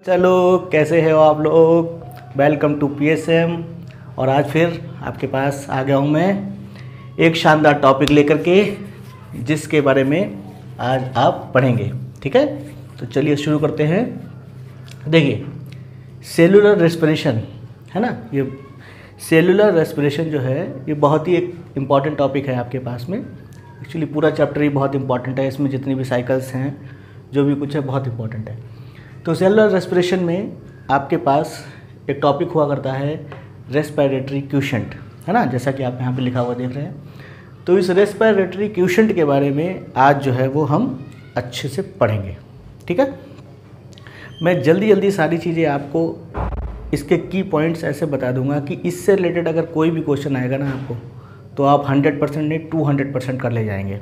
चलो कैसे हो आप लोग। Welcome to PSM। और आज फिर आपके पास आ गया हूँ मैं एक शानदार टॉपिक लेकर के, जिसके बारे में आज आप पढ़ेंगे। ठीक है, तो चलिए शुरू करते हैं। देखिए, सेलुलर रेस्पिरेशन है ना, ये सेलुलर रेस्पिरेशन जो है ये बहुत ही एक इम्पॉर्टेंट टॉपिक है आपके पास में। एक्चुअली पूरा चैप्टर ही बहुत इंपॉर्टेंट है, इसमें जितनी भी साइकिल्स हैं जो भी कुछ है बहुत इंपॉर्टेंट है। तो सेलुलर रेस्पिरेशन में आपके पास एक टॉपिक हुआ करता है रेस्पिरेटरी क्वोशिएंट, है ना, जैसा कि आप यहाँ पे लिखा हुआ देख रहे हैं। तो इस रेस्पिरेटरी क्वोशिएंट के बारे में आज जो है वो हम अच्छे से पढ़ेंगे। ठीक है, मैं जल्दी जल्दी सारी चीज़ें आपको इसके की पॉइंट्स ऐसे बता दूंगा कि इससे रिलेटेड अगर कोई भी क्वेश्चन आएगा ना आपको, तो आप 100% नहीं 200% कर ले जाएंगे।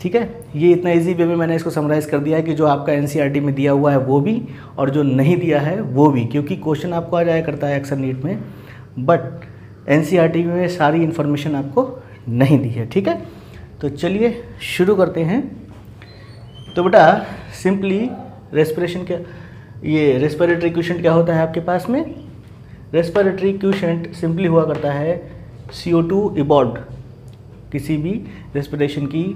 ठीक है, ये इतना इजी वे में मैंने इसको समराइज़ कर दिया है कि जो आपका NCERT में दिया हुआ है वो भी और जो नहीं दिया है वो भी, क्योंकि क्वेश्चन आपको आ जाया करता है अक्सर नीट में, बट NCERT में सारी इन्फॉर्मेशन आपको नहीं दी है। ठीक है, तो चलिए शुरू करते हैं। तो बेटा सिंपली रेस्पिरेशन क्या, ये रेस्पिरेटरी क्वोशिएंट क्या होता है आपके पास में। रेस्पिरेटरी क्वोशिएंट सिंपली हुआ करता है CO2 इवॉल्व्ड, किसी भी रेस्पिरेशन की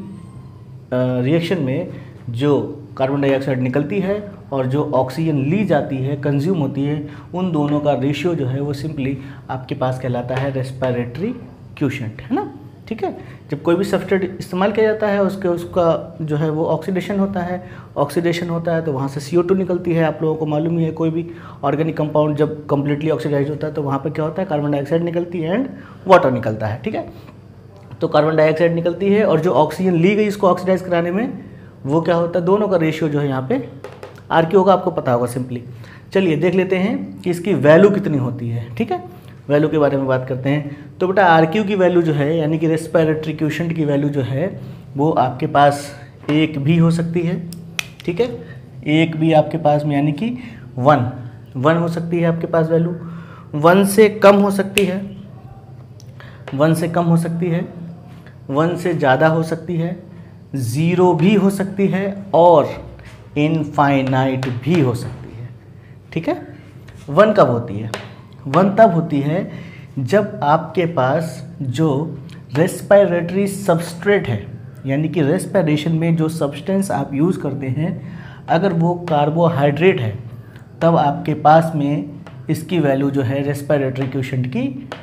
रिएक्शन में जो कार्बन डाइऑक्साइड निकलती है और जो ऑक्सीजन ली जाती है, कंज्यूम होती है, उन दोनों का रेशियो जो है वो सिंपली आपके पास कहलाता है रेस्पिरेटरी क्वोशिएंट, है ना। ठीक है, जब कोई भी सब्सट्रेट इस्तेमाल किया जाता है उसका जो है वो ऑक्सीडेशन होता है। ऑक्सीडेशन होता है तो वहाँ से CO2 निकलती है। आप लोगों को मालूम ही है, कोई भी ऑर्गेनिक कंपाउंड जब कम्प्लीटली ऑक्सीडाइज होता है तो वहाँ पर क्या होता है, कार्बन डाइऑक्साइड निकलती है एंड वाटर निकलता है। ठीक है, तो कार्बन डाइऑक्साइड निकलती है और जो ऑक्सीजन ली गई इसको ऑक्सीडाइज कराने में, वो क्या होता है, दोनों का रेशियो जो है यहाँ पे RQ होगा, आपको पता होगा सिंपली। चलिए देख लेते हैं कि इसकी वैल्यू कितनी होती है। ठीक है, वैल्यू के बारे में बात करते हैं। तो बेटा RQ की वैल्यू जो है, यानी कि रेस्पिरेटरी क्वोशिएंट की वैल्यू जो है वो आपके पास 1 भी हो सकती है। ठीक है, 1 भी आपके पास में, यानी कि 1 हो सकती है आपके पास वैल्यू। 1 से कम हो सकती है, 1 से कम हो सकती है, 1 से ज़्यादा हो सकती है, 0 भी हो सकती है और इनफाइनाइट भी हो सकती है। ठीक है, 1 कब होती है? 1 तब होती है जब आपके पास जो रेस्पिरेटरी सबस्ट्रेट है, यानी कि रेस्पिरेशन में जो सब्सटेंस आप यूज़ करते हैं, अगर वो कार्बोहाइड्रेट है, तब आपके पास में इसकी वैल्यू जो है रेस्पिरेटरी क्वोशिएंट की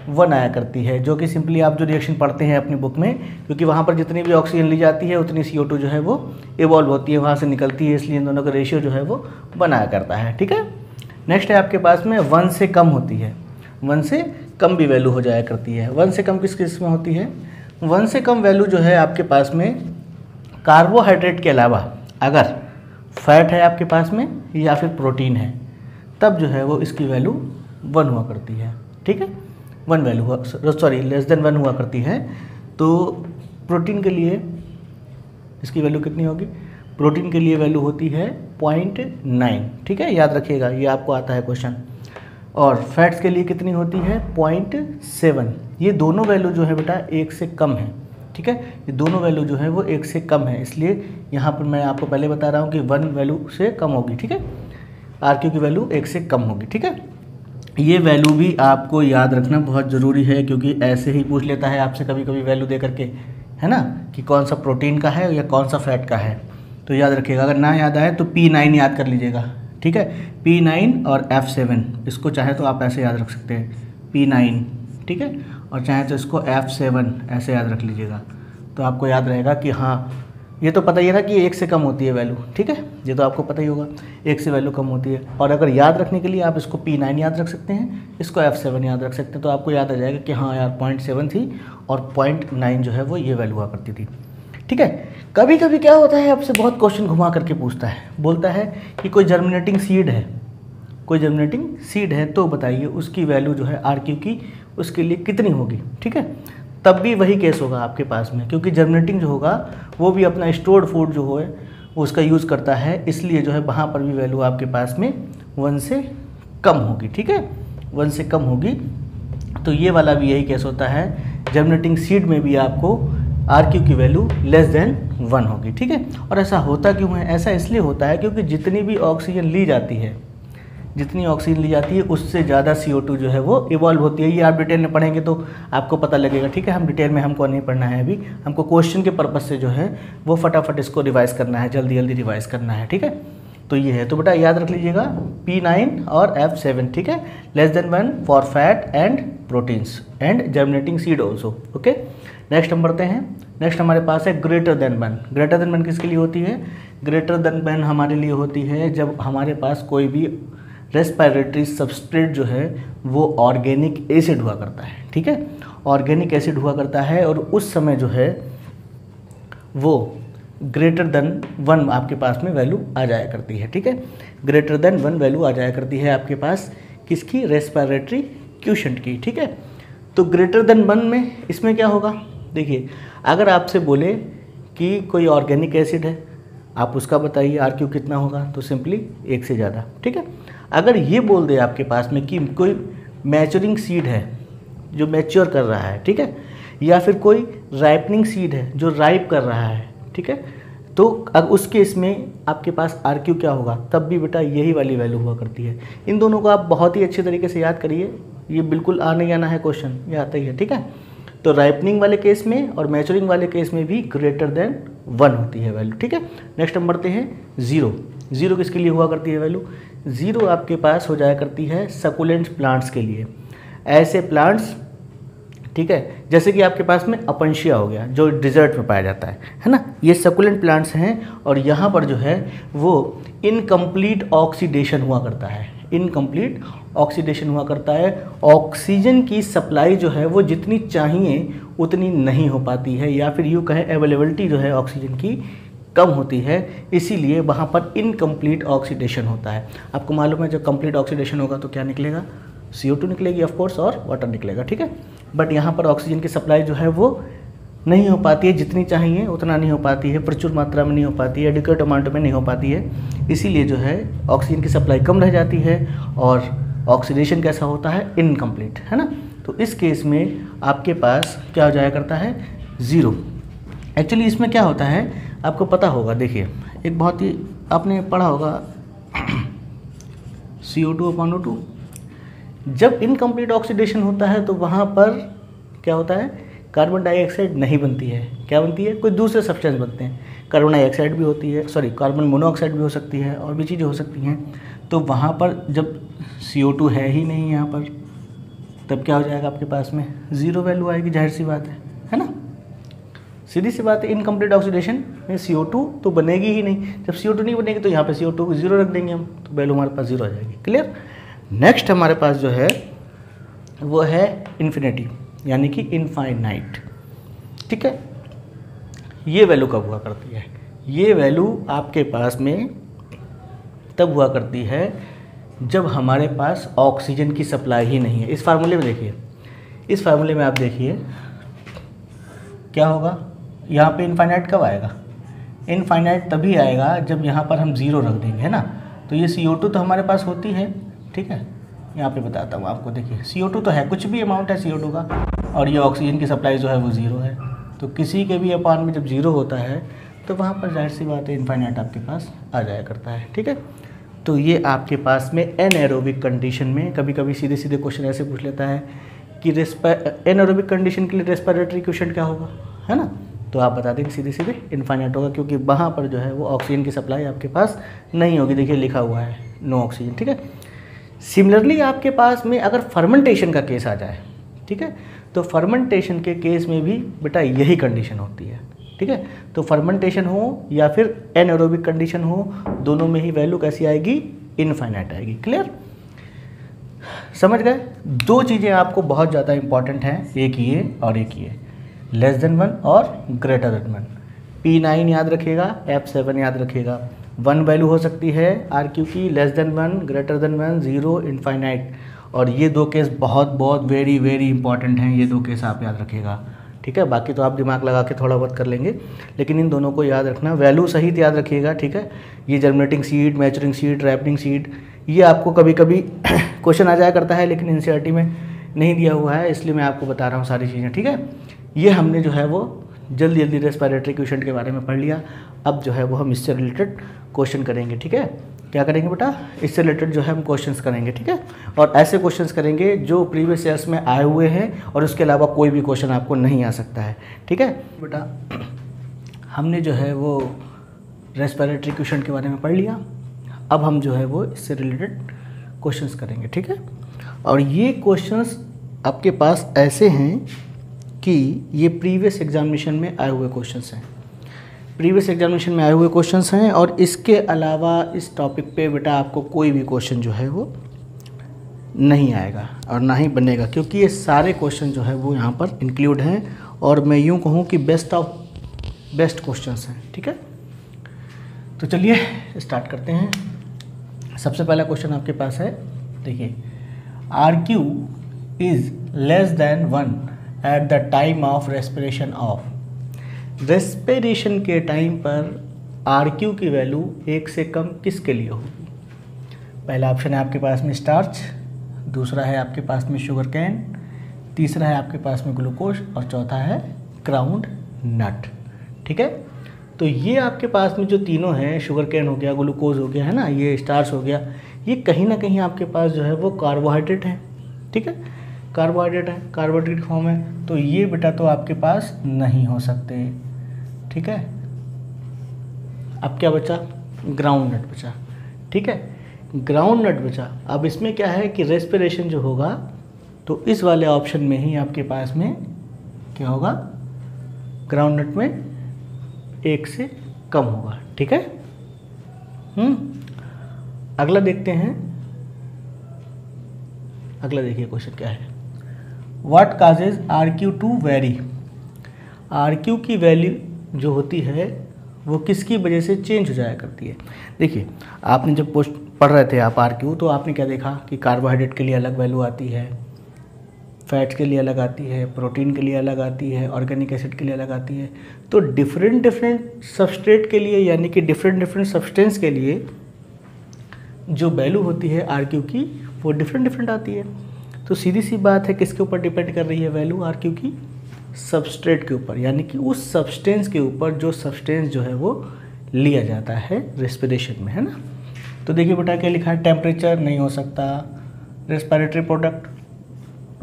1 आया करती है, जो कि सिंपली आप जो रिएक्शन पढ़ते हैं अपनी बुक में, क्योंकि वहाँ पर जितनी भी ऑक्सीजन ली जाती है उतनी CO2 जो है वो इवॉल्व होती है, वहाँ से निकलती है, इसलिए इन दोनों का रेशियो जो है वो बनाया करता है। ठीक है, नेक्स्ट है आपके पास में 1 से कम होती है। 1 से कम भी वैल्यू हो जाया करती है। 1 से कम किस किस में होती है? 1 से कम वैल्यू जो है आपके पास में कार्बोहाइड्रेट के अलावा अगर फैट है आपके पास में या फिर प्रोटीन है, तब जो है वो इसकी वैल्यू 1 हुआ करती है। ठीक है, 1 वैल्यू हुआ, सॉरी लेस देन 1 हुआ करती है। तो प्रोटीन के लिए इसकी वैल्यू कितनी होगी? प्रोटीन के लिए वैल्यू होती है 0.9। ठीक है, याद रखिएगा, ये आपको आता है क्वेश्चन। और फैट्स के लिए कितनी होती है? 0.7। ये दोनों वैल्यू जो है बेटा 1 से कम है। ठीक है, ये दोनों वैल्यू जो है वो 1 से कम है, इसलिए यहाँ पर मैं आपको पहले बता रहा हूँ कि 1 वैल्यू से कम होगी। ठीक है, RQ की वैल्यू 1 से कम होगी। ठीक है, ये वैल्यू भी आपको याद रखना बहुत ज़रूरी है, क्योंकि ऐसे ही पूछ लेता है आपसे कभी कभी वैल्यू दे करके, है ना, कि कौन सा प्रोटीन का है या कौन सा फैट का है। तो याद रखिएगा, अगर ना याद आए तो P9 याद कर लीजिएगा। ठीक है, P9 और F7, इसको चाहे तो आप ऐसे याद रख सकते हैं, P9। ठीक है, और चाहे तो इसको F7 ऐसे याद रख लीजिएगा, तो आपको याद रहेगा कि हाँ, ये तो पता ही है ना कि 1 से कम होती है वैल्यू। ठीक है, ये तो आपको पता ही होगा 1 से वैल्यू कम होती है। और अगर याद रखने के लिए आप इसको P9 याद रख सकते हैं, इसको F7 याद रख सकते हैं, तो आपको याद आ जाएगा कि हाँ यार 0.7 थी और 0.9 जो है वो ये वैल्यू हुआ करती थी। ठीक है, कभी कभी क्या होता है, आपसे बहुत क्वेश्चन घुमा करके पूछता है, बोलता है कि कोई जर्मिनेटिंग सीड है, कोई जर्मिनेटिंग सीड है, तो बताइए उसकी वैल्यू जो है RQ की उसके लिए कितनी होगी। ठीक है, तब भी वही केस होगा आपके पास में, क्योंकि जर्मिनेटिंग जो होगा वो भी अपना स्टोर्ड फूड जो है वो उसका यूज़ करता है, इसलिए जो है वहाँ पर भी वैल्यू आपके पास में 1 से कम होगी। ठीक है, 1 से कम होगी। तो ये वाला भी यही केस होता है, जर्मिनेटिंग सीड में भी आपको RQ की वैल्यू लेस देन 1 होगी। ठीक है, और ऐसा होता क्यों है? ऐसा इसलिए होता है क्योंकि जितनी भी ऑक्सीजन ली जाती है जितनी ऑक्सीजन ली जाती है उससे ज़्यादा CO2 जो है वो इवॉल्व होती है। ये आप डिटेल में पढ़ेंगे तो आपको पता लगेगा, ठीक है। हम डिटेल में हमको नहीं पढ़ना है अभी, हमको क्वेश्चन के पर्पज़ से जो है वो फटाफट इसको रिवाइज़ करना है, जल्दी जल्दी रिवाइज़ करना है, ठीक है। तो ये है, तो बेटा याद रख लीजिएगा P9 और F7, ठीक है। Less than 1 for fat and proteins and germinating seed also, okay. Next हम बढ़ते हैं। नेक्स्ट हमारे पास है ग्रेटर देन 1। ग्रेटर देन 1 किसके लिए होती है? ग्रेटर देन 1 हमारे लिए होती है जब हमारे पास कोई भी रेस्पिरेटरी सबस्ट्रेट जो है वो ऑर्गेनिक एसिड हुआ करता है, ठीक है। ऑर्गेनिक एसिड हुआ करता है और उस समय जो है वो ग्रेटर देन 1 आपके पास में वैल्यू आ जाया करती है, ठीक है। ग्रेटर देन 1 वैल्यू आ जाया करती है आपके पास किसकी? रेस्पिरेटरी क्वोशिएंट की, ठीक है। तो ग्रेटर देन 1 में इसमें क्या होगा? देखिए, अगर आपसे बोले कि कोई ऑर्गेनिक एसिड है, आप उसका बताइए RQ कितना होगा, तो सिंपली 1 से ज़्यादा, ठीक है। अगर ये बोल दे आपके पास में कि कोई मैच्योरिंग सीड है जो मैच्योर कर रहा है, ठीक है, या फिर कोई राइपनिंग सीड है जो राइप कर रहा है, ठीक है, तो अब उस केस में आपके पास RQ क्या होगा? तब भी बेटा यही वाली वैल्यू हुआ करती है। इन दोनों को आप बहुत ही अच्छे तरीके से याद करिए, ये बिल्कुल आने ही आना है क्वेश्चन, ये आता ही है, ठीक है। तो राइपनिंग वाले केस में और मैच्योरिंग वाले केस में भी ग्रेटर देन 1 होती है वैल्यू, ठीक है। नेक्स्ट हम बढ़ते हैं 0। 0 किसके लिए हुआ करती है वैल्यू? 0 आपके पास हो जाया करती है सकुलेंट प्लांट्स के लिए। ऐसे प्लांट्स, ठीक है, जैसे कि आपके पास में अपंशिया हो गया जो डिजर्ट में पाया जाता है ना, ये सकुलेंट प्लांट्स हैं और यहाँ पर जो है वो इनकम्प्लीट ऑक्सीडेशन हुआ करता है। इनकम्प्लीट ऑक्सीडेशन हुआ करता है, ऑक्सीजन की सप्लाई जो है वो जितनी चाहिए उतनी नहीं हो पाती है, या फिर यूँ कहें अवेलेबिलिटी जो है ऑक्सीजन की कम होती है, इसीलिए वहाँ पर इनकम्प्लीट ऑक्सीडेशन होता है। आपको मालूम है जब कंप्लीट ऑक्सीडेशन होगा तो क्या निकलेगा? CO2 निकलेगी ऑफ कोर्स और वाटर निकलेगा, ठीक है। बट यहाँ पर ऑक्सीजन की सप्लाई जो है वो नहीं हो पाती है, जितनी चाहिए उतना नहीं हो पाती है, प्रचुर मात्रा में नहीं हो पाती है, एडिक्वेट अमाउंट में नहीं हो पाती है, इसीलिए जो है ऑक्सीजन की सप्लाई कम रह जाती है और ऑक्सीडेशन कैसा होता है? इनकम्प्लीट, है ना। तो इस केस में आपके पास क्या हो जाया करता है? 0। एक्चुअली इसमें क्या होता है आपको पता होगा, देखिए एक बहुत ही आपने पढ़ा होगा CO2/O2। जब इनकम्प्लीट ऑक्सीडेशन होता है तो वहाँ पर क्या होता है? कार्बन डाइऑक्साइड नहीं बनती है, क्या बनती है? कोई दूसरे सब्सटेंस बनते हैं। कार्बन डाइऑक्साइड भी होती है, सॉरी कार्बन मोनोऑक्साइड भी हो सकती है और भी चीज़ें हो सकती हैं। तो वहाँ पर जब CO2 है ही नहीं यहाँ पर, तब क्या हो जाएगा आपके पास में? 0 वैल्यू आएगी, जाहिर सी बात है ना। सीधी सी बात है, इनकम्प्लीट ऑक्सीडेशन में CO2 तो बनेगी ही नहीं। जब CO2 नहीं बनेगी तो यहाँ पे CO2 को 0 रख देंगे हम, तो वैल्यू हमारे पास 0 आ जाएगी। क्लियर। नेक्स्ट हमारे पास जो है वो है इन्फिनिटी, यानी कि इनफाइनाइट, ठीक है। ये वैल्यू कब हुआ करती है? ये वैल्यू आपके पास में तब हुआ करती है जब हमारे पास ऑक्सीजन की सप्लाई ही नहीं है। इस फार्मूले में देखिए, इस फार्मूले में आप देखिए क्या होगा, यहाँ पे इनफाइनाइट कब आएगा? इनफाइनाइट तभी आएगा जब यहाँ पर हम 0 रख देंगे, है ना। तो ये CO2 तो हमारे पास होती है, ठीक है, यहाँ पे बताता हूँ आपको। देखिए CO2 तो है, कुछ भी अमाउंट है CO2 का, और ये ऑक्सीजन की सप्लाई जो है वो 0 है। तो किसी के भी अपान में जब 0 होता है तो वहाँ पर जाहिर सी बात है इनफाइनाइट आपके पास आ जाया करता है, ठीक है। तो ये आपके पास में एनएरोबिक कंडीशन में कभी कभी सीधे सीधे क्वेश्चन ऐसे पूछ लेता है कि एनएरोबिक कंडीशन के लिए रेस्पिरेटरी क्वोशिएंट क्या होगा, है ना। तो आप बता देंगे सीधे सीधे इनफाइनाइट होगा, क्योंकि वहाँ पर जो है वो ऑक्सीजन की सप्लाई आपके पास नहीं होगी। देखिए लिखा हुआ है नो ऑक्सीजन, ठीक है। सिमिलरली आपके पास में अगर फर्मेंटेशन का केस आ जाए, ठीक है, तो फर्मेंटेशन के केस में भी बेटा यही कंडीशन होती है, ठीक है। तो फर्मेंटेशन हो या फिर एनएरोबिक कंडीशन हो, दोनों में ही वैल्यू कैसी आएगी? इनफाइनाइट आएगी। क्लियर, समझ गए। 2 चीज़ें आपको बहुत ज़्यादा इंपॉर्टेंट हैं, एक ये और एक ये, लेस देन 1 और ग्रेटर देन 1। P9 याद रखिएगा, F7 याद रखिएगा। 1 वैल्यू हो सकती है RQ की, less than 1, greater than 1, 0, infinite. और ये 2 केस बहुत वेरी इंपॉर्टेंट हैं, ये 2 केस आप याद रखिएगा, ठीक है। बाकी तो आप दिमाग लगा के थोड़ा बहुत कर लेंगे, लेकिन इन दोनों को याद रखना, वैल्यू सहित याद रखिएगा, ठीक है। ये germinating seed, maturing seed, ripening seed, ये आपको कभी कभी क्वेश्चन आ जाया करता है, लेकिन एनसीईआरटी में नहीं दिया हुआ है, इसलिए मैं आपको बता रहा हूँ सारी चीज़ें, ठीक है। ये हमने जो है वो जल्दी रेस्पिरेटरी क्वोशिएंट के बारे में पढ़ लिया। अब जो है वो हम इससे रिलेटेड क्वेश्चन करेंगे, ठीक है। क्या करेंगे बेटा, इससे रिलेटेड जो है हम क्वेश्चंस करेंगे, ठीक है। और ऐसे क्वेश्चंस करेंगे जो प्रीवियस ईयर्स में आए हुए हैं और उसके अलावा कोई भी क्वेश्चन आपको नहीं आ सकता है, ठीक है बेटा। हमने जो है वो रेस्पिरेटरी क्वेश्चन के बारे में पढ़ लिया, अब हम जो है वो इससे रिलेटेड क्वेश्चंस करेंगे, ठीक है। और ये क्वेश्चंस आपके पास ऐसे हैं कि ये प्रीवियस एग्जामिनेशन में आए हुए क्वेश्चंस हैं, प्रीवियस एग्जामिनेशन में आए हुए क्वेश्चंस हैं। और इसके अलावा इस टॉपिक पे बेटा आपको कोई भी क्वेश्चन जो है वो नहीं आएगा और ना ही बनेगा, क्योंकि ये सारे क्वेश्चन जो है वो यहाँ पर इंक्लूड हैं और मैं यूँ कहूँ कि बेस्ट ऑफ बेस्ट क्वेश्चंस हैं, ठीक है। तो चलिए स्टार्ट करते हैं। सबसे पहला क्वेश्चन आपके पास है, देखिए, RQ is less than 1 at the time of respiration of. Respiration के टाइम पर RQ की वैल्यू 1 से कम किसके लिए होगी? पहला ऑप्शन है आपके पास में स्टार्च, दूसरा है आपके पास में शुगर कैन, तीसरा है आपके पास में ग्लूकोज और चौथा है ग्राउंड नट, ठीक है। तो ये आपके पास में जो तीनों हैं, शुगर कैन हो गया, ग्लूकोज हो गया, है ना, ये स्टार्च हो गया, ये कहीं ना कहीं आपके पास जो है वो कार्बोहाइड्रेट है, ठीक है, कार्बोहाइड्रेट है, कार्बोहाइड्रेट फॉर्म है। तो ये बेटा तो आपके पास नहीं हो सकते, ठीक है। अब क्या बचा? ग्राउंड नट बचा, ठीक है, ग्राउंड नट बचा। अब इसमें क्या है कि रेस्पिरेशन जो होगा तो इस वाले ऑप्शन में ही आपके पास में क्या होगा, ग्राउंड नट में 1 से कम होगा, ठीक है। अगला देखते हैं, अगला देखिए क्वेश्चन क्या है, what causes RQ to vary. RQ की वैल्यू जो होती है वो किसकी वजह से चेंज हो जाया करती है? देखिए, आपने जब पोस्ट पढ़ रहे थे आप RQ, तो आपने क्या देखा कि कार्बोहाइड्रेट के लिए अलग वैल्यू आती है, फैट्स के लिए अलग आती है, प्रोटीन के लिए अलग आती है, ऑर्गेनिक एसिड के लिए अलग आती है। तो डिफरेंट सबस्ट्रेट के लिए, यानी कि डिफरेंट सब्सटेंस के लिए जो वैल्यू होती है RQ की वो डिफरेंट आती है। तो सीधी सी बात है, किसके ऊपर डिपेंड कर रही है वैल्यू RQ की? सबस्ट्रेट के ऊपर, यानी कि उस सब्सटेंस के ऊपर जो सब्सटेंस जो है वो लिया जाता है रेस्पिरेशन में, है ना। तो देखिए बेटा क्या लिखा है, टेम्परेचर नहीं हो सकता, रेस्पिरेटरी प्रोडक्ट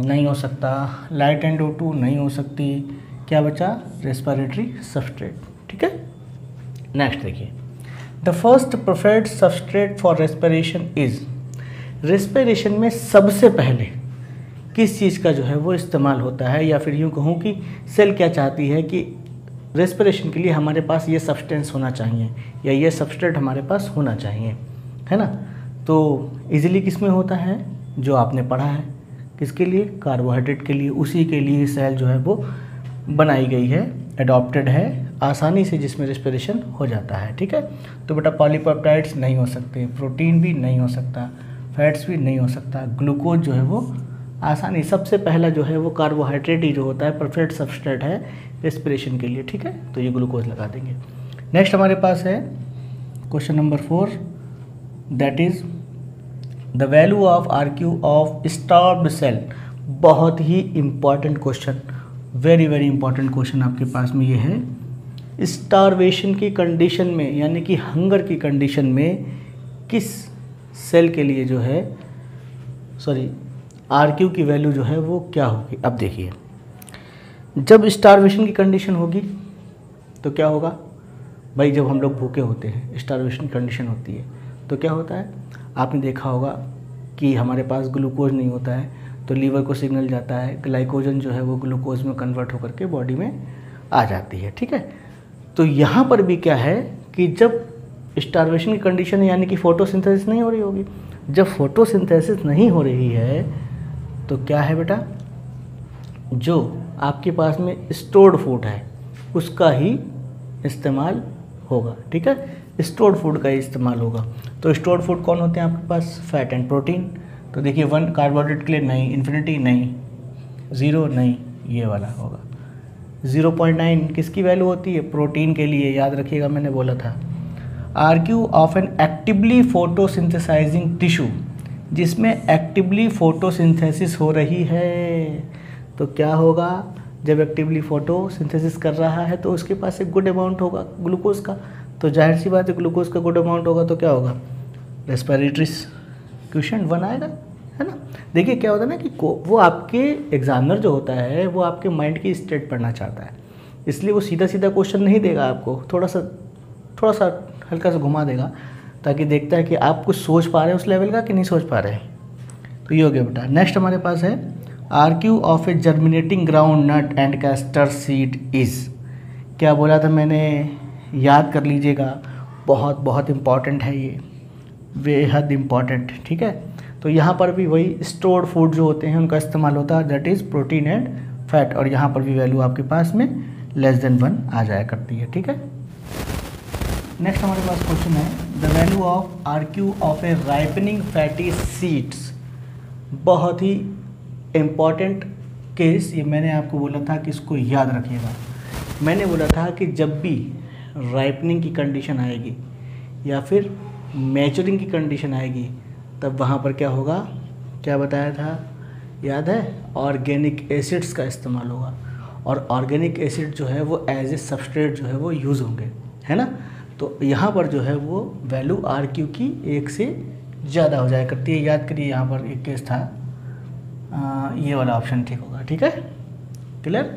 नहीं हो सकता, लाइट एंड O2 नहीं हो सकती, क्या बचा? रेस्पिरेटरी सबस्ट्रेट, ठीक है। नेक्स्ट देखिए, the first preferred substrate for respiration is. Respiration में सबसे पहले किस चीज़ का जो है वो इस्तेमाल होता है, या फिर यूँ कहूँ कि सेल क्या चाहती है कि रेस्पिरेशन के लिए हमारे पास ये सब्सटेंस होना चाहिए या ये सबस्ट्रेट हमारे पास होना चाहिए, है ना। तो इजीली किस में होता है? जो आपने पढ़ा है, किसके लिए? कार्बोहाइड्रेट के लिए। उसी के लिए सेल जो है वो बनाई गई है, एडॉप्टेड है, आसानी से जिसमें रेस्पिरेशन हो जाता है, ठीक है। तो बेटा पॉलीपेप्टाइड्स नहीं हो सकते, प्रोटीन भी नहीं हो सकता, फैट्स भी नहीं हो सकता, ग्लूकोज जो है वो आसानी, सबसे पहला जो है वो कार्बोहाइड्रेट ही जो होता है परफेक्ट सबस्ट्रेट है रेस्पिरेशन के लिए, ठीक है। तो ये ग्लूकोज लगा देंगे। नेक्स्ट हमारे पास है question number 4, that is the value of RQ of starved cell. बहुत ही important question, very important question आपके पास में ये है। स्टारवेशन की कंडीशन में, यानी कि हंगर की कंडीशन में किस सेल के लिए जो है RQ की वैल्यू जो है वो क्या होगी? अब देखिए, जब स्टारवेशन की कंडीशन होगी तो क्या होगा भाई? जब हम लोग भूखे होते हैं, स्टारवेशन की कंडीशन होती है, तो क्या होता है? आपने देखा होगा कि हमारे पास ग्लूकोज नहीं होता है, तो लीवर को सिग्नल जाता है, ग्लाइकोजन जो है वो ग्लूकोज में कन्वर्ट होकर के बॉडी में आ जाती है, ठीक है। तो यहाँ पर भी क्या है कि जब स्टारवेशन की कंडीशन है, यानी कि फोटोसिंथेसिस नहीं हो रही होगी। जब फोटोसिंथेसिस नहीं हो रही है तो क्या है बेटा? जो आपके पास में स्टोर्ड फूड है उसका ही इस्तेमाल होगा, ठीक है, स्टोर्ड फूड का ही इस्तेमाल होगा। तो स्टोर्ड फूड कौन होते हैं आपके पास? Fat and protein. तो देखिए 1 कार्बोहाइड्रेट के लिए नहीं, इन्फिनिटी नहीं, 0 नहीं, ये वाला होगा। 0.9 किसकी वैल्यू होती है? प्रोटीन के लिए, याद रखिएगा मैंने बोला था। RQ of an actively photosynthesizing tissue, जिसमें एक्टिवली फोटोसिंथेसिस हो रही है। तो क्या होगा? जब एक्टिवली फोटोसिंथेसिस कर रहा है तो उसके पास एक गुड अमाउंट होगा ग्लूकोज का। तो जाहिर सी बात है ग्लूकोज का गुड अमाउंट होगा तो क्या होगा? रेस्पिरेटरी क्वेश्चन 1 आएगा, है ना। देखिए क्या होता है ना कि वो आपके एग्जामिनर जो होता है वो आपके माइंड की स्टेट पढ़ना चाहता है, इसलिए वो सीधा सीधा क्वेश्चन नहीं देगा आपको, थोड़ा सा हल्का सा घुमा देगा, ताकि देखता है कि आप कुछ सोच पा रहे हैं उस लेवल का कि नहीं सोच पा रहे हैं। तो ये हो गया बेटा। नेक्स्ट हमारे पास है RQ of a germinating ground nut and castor seed is. क्या बोला था मैंने, याद कर लीजिएगा, बहुत बहुत इम्पॉर्टेंट है ये, बेहद इम्पॉर्टेंट, ठीक है। तो यहाँ पर भी वही स्टोर्ड फूड जो होते हैं उनका इस्तेमाल होता है, that is protein and fat, और यहाँ पर भी वैल्यू आपके पास में <1 आ जाया करती है, ठीक है। नेक्स्ट हमारे पास क्वेश्चन है the value of RQ of A ripening fatty seeds. बहुत ही इम्पॉर्टेंट केस, ये मैंने आपको बोला था कि इसको याद रखिएगा। मैंने बोला था कि जब भी राइपनिंग की कंडीशन आएगी या फिर मैचुरिंग की कंडीशन आएगी, तब वहाँ पर क्या होगा, क्या बताया था, याद है, ऑर्गेनिक एसिड्स का इस्तेमाल होगा, और ऑर्गेनिक एसिड जो है वो एज ए सबस्ट्रेट जो है वो यूज़ होंगे, है ना। तो यहाँ पर जो है वो वैल्यू आरक्यू की 1 से ज़्यादा हो जाया करती है। याद करिए, यहाँ पर एक केस था, ये वाला ऑप्शन ठीक होगा, ठीक है, क्लियर।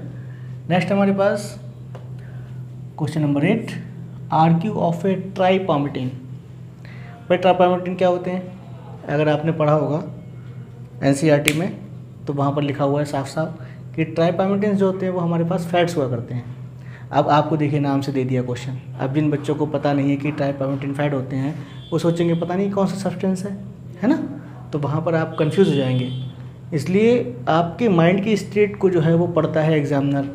नेक्स्ट हमारे पास क्वेश्चन नंबर 8, आरक्यू ऑफ ए ट्राइपामिटिन। भाई ट्राइपामिटिन क्या होते हैं, अगर आपने पढ़ा होगा एनसीईआरटी में, तो वहाँ पर लिखा हुआ है साफ साफ कि ट्राइपामिटिन जो होते हैं वो हमारे पास फैट्स हुआ करते हैं। अब आपको देखिए नाम से दे दिया क्वेश्चन, अब जिन बच्चों को पता नहीं है कि ट्राइपामिटिन फैट होते हैं वो सोचेंगे पता नहीं कौन सा सब्सटेंस है ना, तो वहाँ पर आप कंफ्यूज हो जाएंगे। इसलिए आपके माइंड की स्टेट को जो है वो पढ़ता है एग्जामिनर।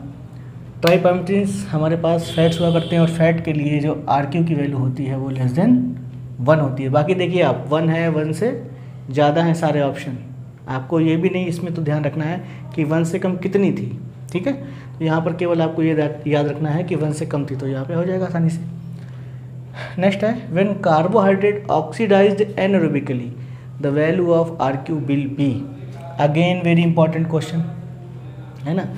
ट्राइपामिटिन्स हमारे पास फैट्स हुआ करते हैं, और फैट के लिए जो आरक्यू की वैल्यू होती है वो <1 होती है। बाकी देखिए आप 1 है, 1 से ज़्यादा हैं सारे ऑप्शन, आपको ये भी नहीं इसमें तो ध्यान रखना है कि 1 से कम कितनी थी, ठीक है। तो यहाँ पर केवल आपको ये याद रखना है कि 1 से कम थी, तो यहाँ पे हो जाएगा आसानी से। नेक्स्ट है when carbohydrate oxidized anaerobically the value of RQ will be. Again very important question, है ना।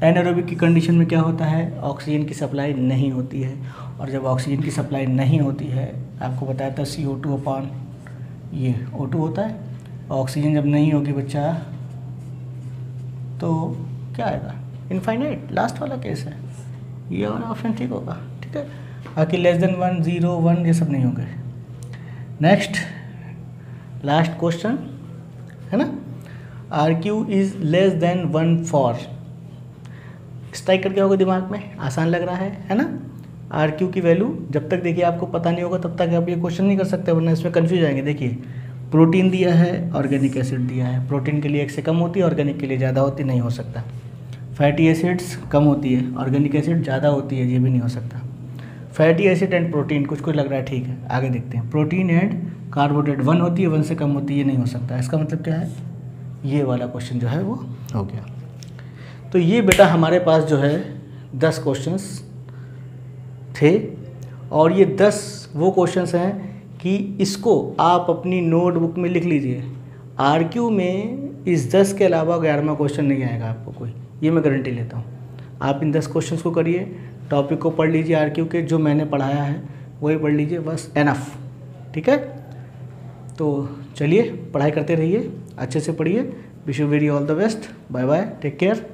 एनारोबिक की कंडीशन में क्या होता है, ऑक्सीजन की सप्लाई नहीं होती है, और जब ऑक्सीजन की सप्लाई नहीं होती है, आपको बताया था CO2 अपॉन ये O2 होता है, ऑक्सीजन जब नहीं होगी बच्चा तो क्या आएगा, इनफाइनाइट, लास्ट वाला केस है, ये वाला ऑप्शन ठीक होगा, ठीक है। बाकी <1, 0, 1 ये सब नहीं होंगे। नेक्स्ट लास्ट क्वेश्चन है ना, आरक्यू इज <1 फॉर। स्ट्राइक करके होगा दिमाग में, आसान लग रहा है ना। आरक्यू की वैल्यू जब तक देखिए आपको पता नहीं होगा तब तक आप ये क्वेश्चन नहीं कर सकते, वरना इसमें कंफ्यूज आएंगे। देखिए प्रोटीन दिया है, ऑर्गेनिक एसिड दिया है, प्रोटीन के लिए 1 से कम होती है, ऑर्गेनिक के लिए ज़्यादा होती, नहीं हो सकता। फैटी एसिड्स कम होती है, ऑर्गेनिक एसिड ज़्यादा होती है, ये भी नहीं हो सकता। फैटी एसिड एंड प्रोटीन कुछ लग रहा है, ठीक है, आगे देखते हैं। प्रोटीन एंड कार्बोहाइड्रेट 1 होती है, 1 से कम होती है, ये नहीं हो सकता। इसका मतलब क्या है, ये वाला क्वेश्चन जो है वो हो गया। तो ये बेटा हमारे पास जो है 10 क्वेश्चंस थे, और ये 10 वो क्वेश्चंस हैं कि इसको आप अपनी नोटबुक में लिख लीजिए। आरक्यू में इस 10 के अलावा 11वां क्वेश्चन नहीं आएगा आपको कोई, ये मैं गारंटी लेता हूँ। आप इन 10 क्वेश्चंस को करिए, टॉपिक को पढ़ लीजिए, आरक्यू के जो मैंने पढ़ाया है वही पढ़ लीजिए, बस एनफ, ठीक है। तो चलिए पढ़ाई करते रहिए, अच्छे से पढ़िए। Wish you very all the best, bye bye, take care.